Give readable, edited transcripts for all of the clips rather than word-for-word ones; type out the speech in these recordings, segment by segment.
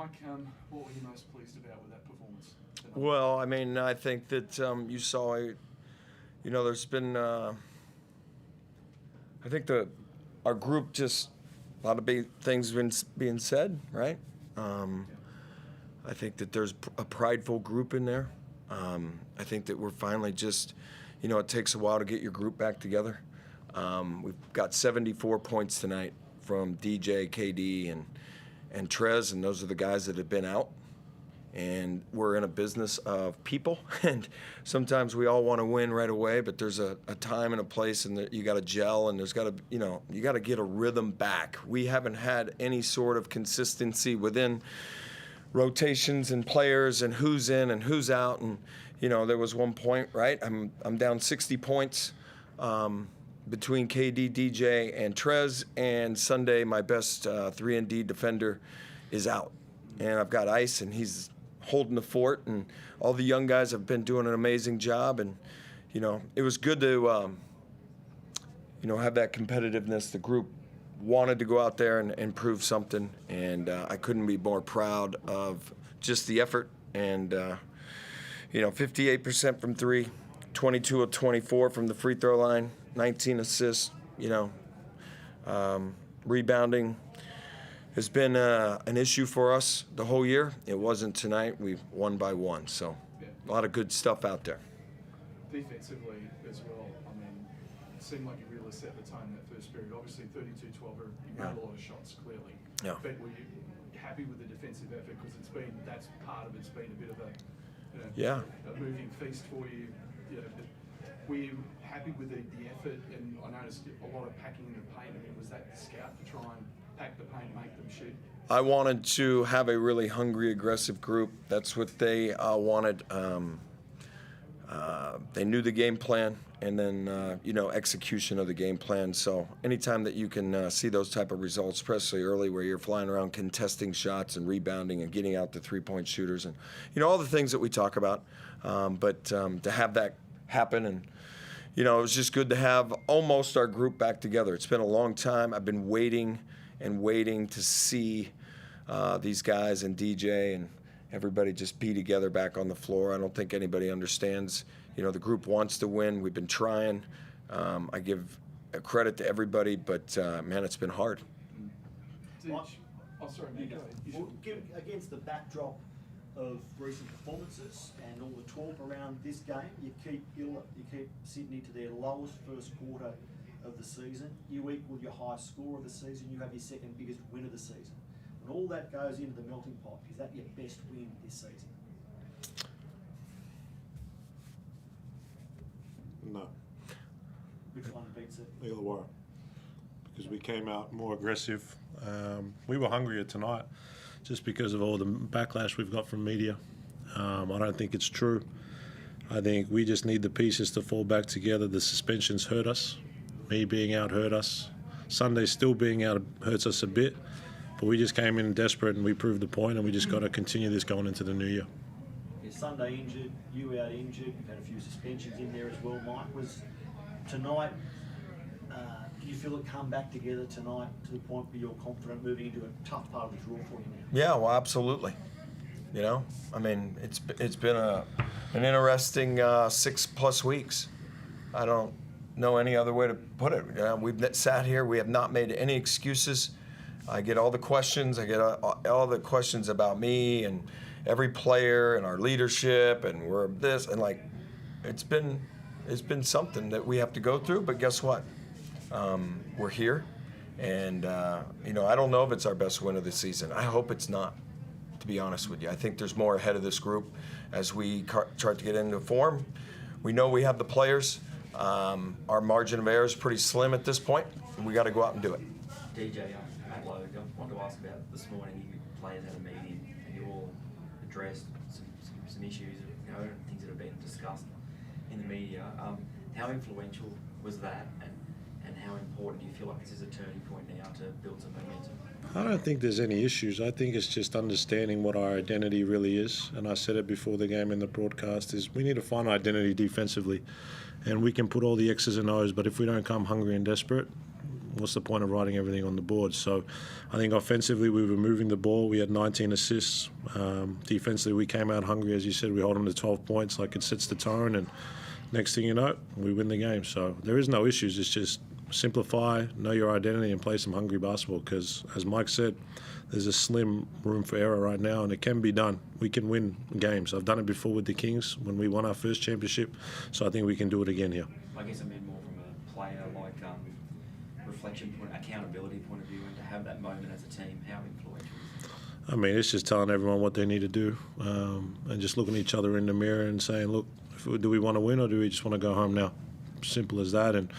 Mike, what were you most pleased about with that performance tonight? Well, I mean, I think that you saw, there's been, I think our group just, a lot of things been being said, right? I think that there's a prideful group in there. I think that we're finally just, it takes a while to get your group back together. We've got 74 points tonight from DJ, KD, and Trez, and those are the guys that have been out. And we're in a business of people, and sometimes we all want to win right away, but there's a time and a place, and you got to gel, and there's got to, you got to get a rhythm back. We haven't had any sort of consistency within rotations and players and who's in and who's out, and there was one point, right? I'm down 60 points between KD, DJ, and Trez, and Sunday my best 3-and-D defender is out, and I've got Ice, and he's holding the fort, and all the young guys have been doing an amazing job, and it was good to have that competitiveness. The group wanted to go out there and prove something, and I couldn't be more proud of just the effort. And 58% from three, 22 of 24 from the free throw line, 19 assists. Rebounding has been an issue for us the whole year. It wasn't tonight. We won by one, so a lot of good stuff out there. Defensively as well, I mean, it seemed like you really set the tone that first period. Obviously, 32-12, you made a lot of shots, clearly. Yeah. But were you happy with the defensive effort? Because that's part of it's been a bit of a moving feast for you. But were you happy with the effort? And I noticed a lot of packing in the paint. I mean, was that the scout to try and pack the paint, make them shoot? I wanted to have a really hungry, aggressive group. That's what they wanted. They knew the game plan, and then execution of the game plan. So anytime that you can see those type of results, especially early, where you're flying around contesting shots and rebounding and getting out the three-point shooters, and all the things that we talk about, but to have that happen, and it was just good to have almost our group back together. It's been a long time. I've been waiting to see these guys and DJ and everybody just be together back on the floor. I don't think anybody understands. The group wants to win. We've been trying. I give credit to everybody, but man, it's been hard. Against the backdrop of recent performances and all the talk around this game, you keep Sydney to their lowest first quarter of the season. You equal your highest score of the season. You have your second biggest win of the season. When all that goes into the melting pot, is that your best win this season? No. Which one beats it? Neither were. Because we came out more aggressive. We were hungrier tonight just because of all the backlash we've got from media. I don't think it's true. I think we just need the pieces to fall back together. The suspensions hurt us. Me being out hurt us. Sunday still being out hurts us a bit. But we just came in desperate, and we proved the point, and we just got to continue this going into the new year. Sunday injured, you out injured, you've had a few suspensions in there as well, Mike. Was tonight, do you feel it come back together tonight to the point where you're confident moving into a tough part of the draw for you now? Yeah, well, absolutely. I mean, it's been an interesting 6+ weeks. I don't know any other way to put it. We've sat here, we have not made any excuses. I get all the questions. I get all the questions about me and every player and our leadership, and we're this, and it's been something that we have to go through. But guess what? We're here, and I don't know if it's our best win of the season. I hope it's not, to be honest with you. I think there's more ahead of this group as we try to get into form. We know we have the players. Our margin of error is pretty slim at this point, and we got to go out and do it. DJ, Adelaide, I wanted to ask about this morning. You players had a meeting, and you all addressed some issues, things that have been discussed in the media. How influential was that, and how important do you feel like this is a turning point now to build some momentum? I don't think there's any issues. I think it's just understanding what our identity really is. And I said it before the game in the broadcast, is we need to find identity defensively. And we can put all the X's and O's, but if we don't come hungry and desperate, what's the point of writing everything on the board? So I think offensively we were moving the ball. We had 19 assists. Defensively we came out hungry, as you said. We hold them to 12 points, like it sets the tone, and next thing you know, we win the game. So there is no issues. It's just simplify, know your identity, and play some hungry basketball, because, as Mike said, there's a slim room for error right now, and it can be done. We can win games. I've done it before with the Kings when we won our first championship, so I think we can do it again here. I guess I mean more from a player, like reflection point, accountability point of view, and to have that moment as a team, how influential is it? I mean, it's just telling everyone what they need to do, and just looking each other in the mirror and saying, look, do we want to win or do we just want to go home now? Simple as that. And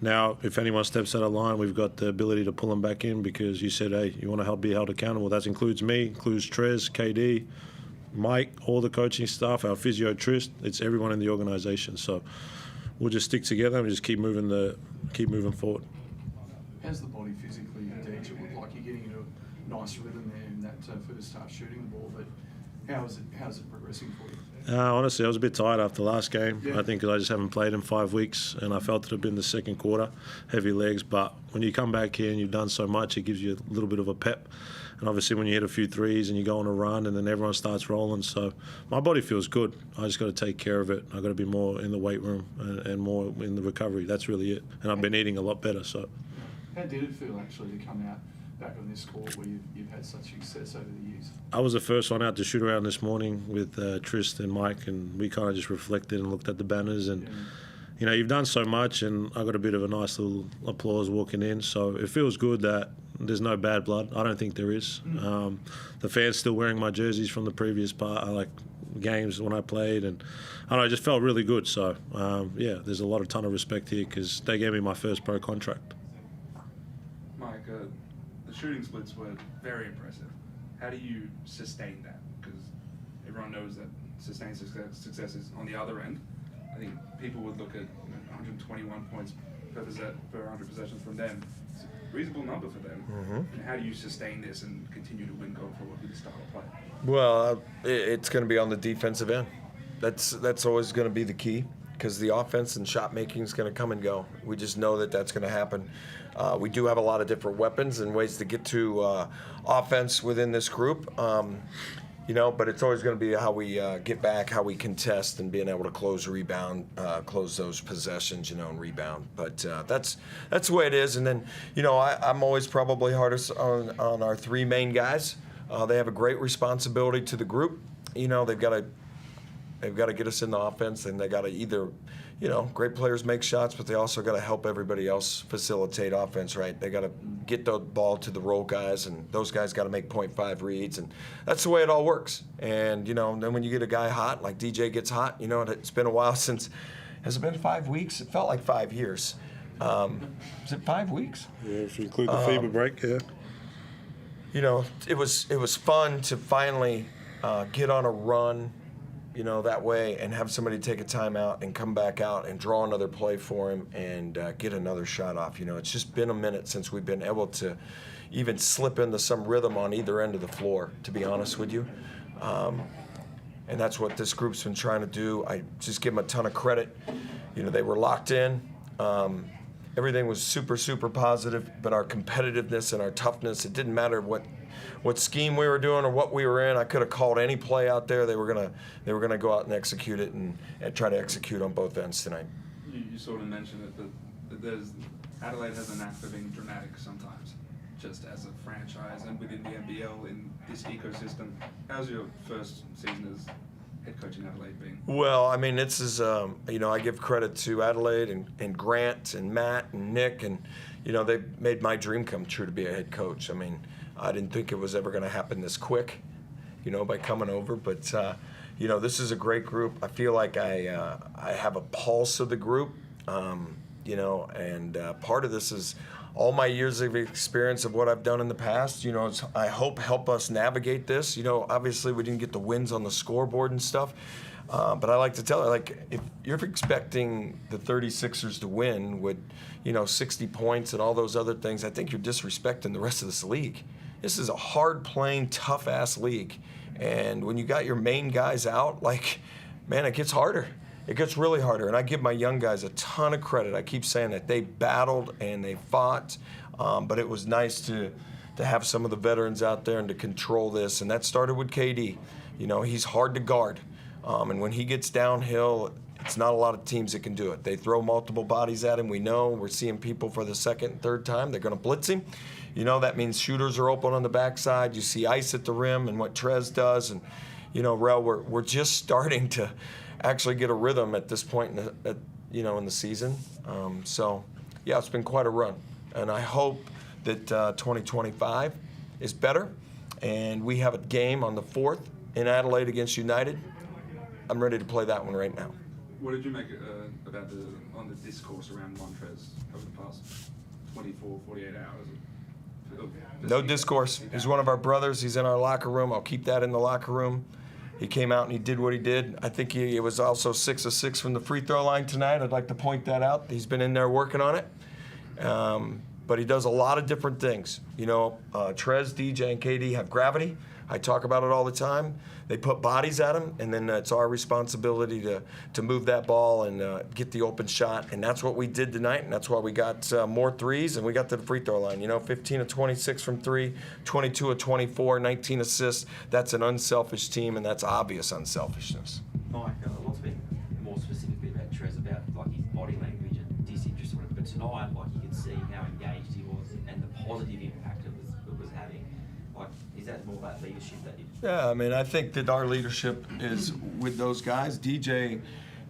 now, if anyone steps out of line, we've got the ability to pull them back in, because you said, hey, you want to help be held accountable. That includes me, includes Trez, KD, Mike, all the coaching staff, our physio, Trist. It's everyone in the organisation. So we'll just stick together and just keep moving forward. How's the body physically, Dejan? It looked like you're getting into a nice rhythm there in that first half shooting the ball, but how's it progressing for you? Honestly, I was a bit tired after the last game. Yeah. I think 'cause I just haven't played in 5 weeks, and I felt it had been the second quarter, heavy legs. But when you come back here and you've done so much, it gives you a little bit of a pep. And obviously when you hit a few threes and you go on a run and then everyone starts rolling. So my body feels good. I just got to take care of it. I've got to be more in the weight room and more in the recovery. That's really it. And I've been eating a lot better. So. How did it feel actually to come out back on this court where you've had such success over the years? I was the first one out to shoot around this morning with Trist and Mike, and we kind of just reflected and looked at the banners. And, you know, you've done so much, and I got a bit of a nice little applause walking in. So it feels good that there's no bad blood. I don't think there is. The fans still wearing my jerseys from the previous part. I like games when I played, and I don't know, it just felt really good. So, yeah, there's a ton of respect here because they gave me my first pro contract. Mike, the shooting splits were very impressive. How do you sustain that? Because everyone knows that sustained success is on the other end. I think people would look at 121 points per 100 possessions from them. It's a reasonable number for them. And how do you sustain this and continue to win going forward with this style of play? Well, it's going to be on the defensive end. That's always going to be the key, because the offense and shot making is going to come and go. We just know that that's going to happen. We do have a lot of different weapons and ways to get to offense within this group, you know, but it's always going to be how we get back, how we contest, and being able to close those possessions, you know, and rebound. But that's the way it is. And then, you know, I'm always probably hardest on our three main guys. They have a great responsibility to the group. You know, they've got to get us in the offense, and they got to either, you know, great players make shots, but they also got to help everybody else facilitate offense, right? They got to get the ball to the roll guys, and those guys got to make 0.5 reads, and that's the way it all works. And, you know, then when you get a guy hot, like DJ gets hot, you know, it's been a while since, has it been 5 weeks? It felt like 5 years. Is it 5 weeks? Yeah, if you include the FIBA break, yeah. You know, it was fun to finally get on a run, you know, that way, and have somebody take a timeout and come back out and draw another play for him and get another shot off. You know, it's just been a minute since we've been able to even slip into some rhythm on either end of the floor, to be honest with you. And that's what this group's been trying to do. I just give them a ton of credit. You know, they were locked in. Everything was super, super positive, but our competitiveness and our toughness, it didn't matter what scheme we were doing or what we were in. I could have called any play out there. They were gonna go out and execute it and try to execute on both ends tonight. You sort of mentioned it, but Adelaide has a knack for being dramatic sometimes, just as a franchise and within the NBL in this ecosystem. How's your first season as head coach in Adelaide been? Well, I mean, this is, you know, I give credit to Adelaide and Grant and Matt and Nick, and, you know, they made my dream come true to be a head coach. I mean, I didn't think it was ever going to happen this quick, you know, by coming over. But, you know, this is a great group. I feel like I have a pulse of the group, you know, and part of this is all my years of experience of what I've done in the past, you know, I hope help us navigate this. You know, obviously we didn't get the wins on the scoreboard and stuff, but I like to tell you, like, if you're expecting the 36ers to win with, you know, 60 points and all those other things, I think you're disrespecting the rest of this league. This is a hard-playing, tough-ass league, and when you got your main guys out, like, man, it gets harder. it gets really harder. And I give my young guys a ton of credit. I keep saying that they battled and they fought, but it was nice to have some of the veterans out there and to control this. And that started with KD. You know, he's hard to guard. And when he gets downhill, it's not a lot of teams that can do it. They throw multiple bodies at him. We know we're seeing people for the second, third time. They're going to blitz him. You know, that means shooters are open on the backside. You see ice at the rim and what Trez does. And, you know, Rel, we're just starting to actually get a rhythm at this point in the season. So, yeah, it's been quite a run. And I hope that 2025 is better. And we have a game on the 4th in Adelaide against United. I'm ready to play that one right now. What did you make about the discourse around Montrez over the past 24, 48 hours? No discourse. He's one of our brothers. He's in our locker room. I'll keep that in the locker room. He came out and he did what he did. I think he was also 6 of 6 from the free throw line tonight. I'd like to point that out. He's been in there working on it. But he does a lot of different things. You know, Trez, DJ, and KD have gravity. I talk about it all the time. They put bodies at him, and then it's our responsibility to move that ball and get the open shot. And that's what we did tonight, and that's why we got more threes, and we got to the free throw line. You know, 15 of 26 from 3, 22 of 24, 19 assists. That's an unselfish team, and that's obvious unselfishness. Mike, what's been more specifically about Trez, about like his body language and disinterest, but tonight, like you could see how engaged he was and the positive impact it was having. Like, is that more about leadership that you? Yeah, I mean, I think that our leadership is with those guys. DJ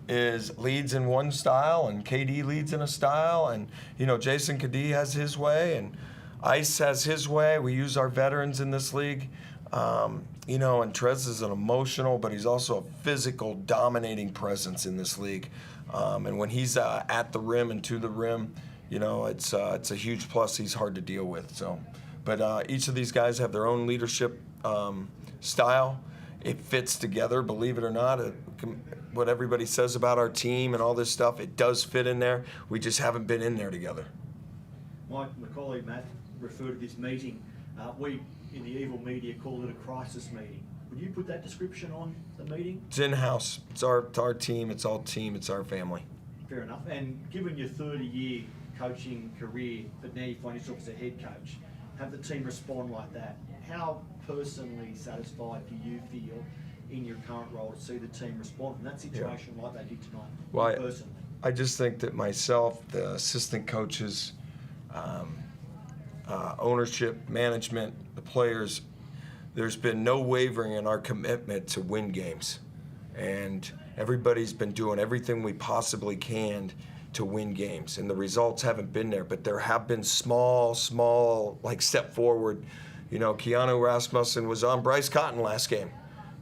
leads in one style, and KD leads in a style, and you know, Jason Kadee has his way, and Ice has his way. We use our veterans in this league. You know, and Trez is an emotional, but he's also a physical, dominating presence in this league. And when he's at the rim and to the rim, you know, it's a huge plus. He's hard to deal with. So, but each of these guys have their own leadership style. It fits together, believe it or not. What everybody says about our team and all this stuff, it does fit in there. We just haven't been in there together. My colleague Matt referred to this meeting. We in the evil media call it a crisis meeting. Would you put that description on the meeting? It's in-house. It's our team. It's all team. It's our family. Fair enough. And given your 30-year coaching career, but now you find yourself as a head coach, have the team respond like that. How personally satisfied do you feel in your current role to see the team respond in that situation like they did tonight? Well, personally, I just think that myself, the assistant coaches, ownership, management, the players, there's been no wavering in our commitment to win games. And everybody's been doing everything we possibly can to win games. And the results haven't been there, but there have been small, like step forward. You know, Keanu Rasmussen was on Bryce Cotton last game,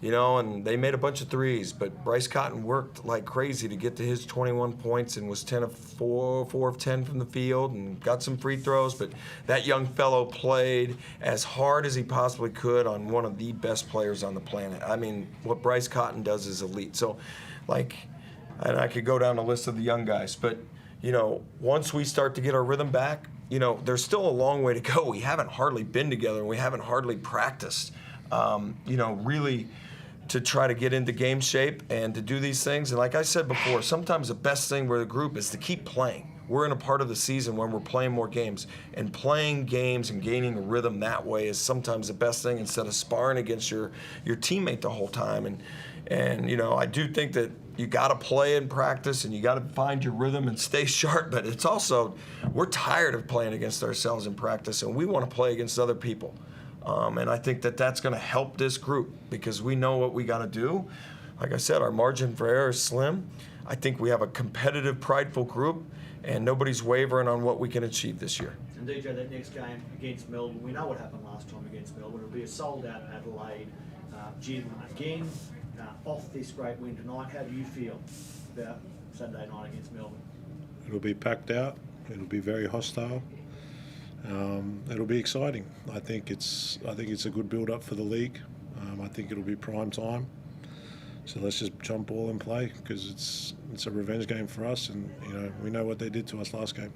you know, and they made a bunch of threes, but Bryce Cotton worked like crazy to get to his 21 points and was 4 of 10 from the field and got some free throws. But that young fellow played as hard as he possibly could on one of the best players on the planet. I mean, what Bryce Cotton does is elite. So, like, and I could go down the list of the young guys, but, you know, once we start to get our rhythm back, you know, there's still a long way to go. We haven't hardly been together, and we haven't hardly practiced, you know, really to try to get into game shape and to do these things. And like I said before, sometimes the best thing with a group is to keep playing. We're in a part of the season when we're playing more games, and playing games and gaining a rhythm that way is sometimes the best thing instead of sparring against your teammate the whole time. And you know, I do think that you got to play in practice and you got to find your rhythm and stay sharp, but it's also, we're tired of playing against ourselves in practice, and we want to play against other people. And I think that that's going to help this group because we know what we got to do. Like I said, our margin for error is slim. I think we have a competitive, prideful group, and nobody's wavering on what we can achieve this year. And DJ, that next game against Melbourne, we know what happened last time against Melbourne. It'll be a sold-out Adelaide gym again. Off this great win tonight, how do you feel about Saturday night against Melbourne? It'll be packed out. It'll be very hostile. It'll be exciting. I think it's a good build-up for the league. I think it'll be prime time. So let's just jump all and play because it's a revenge game for us, and you know we know what they did to us last game.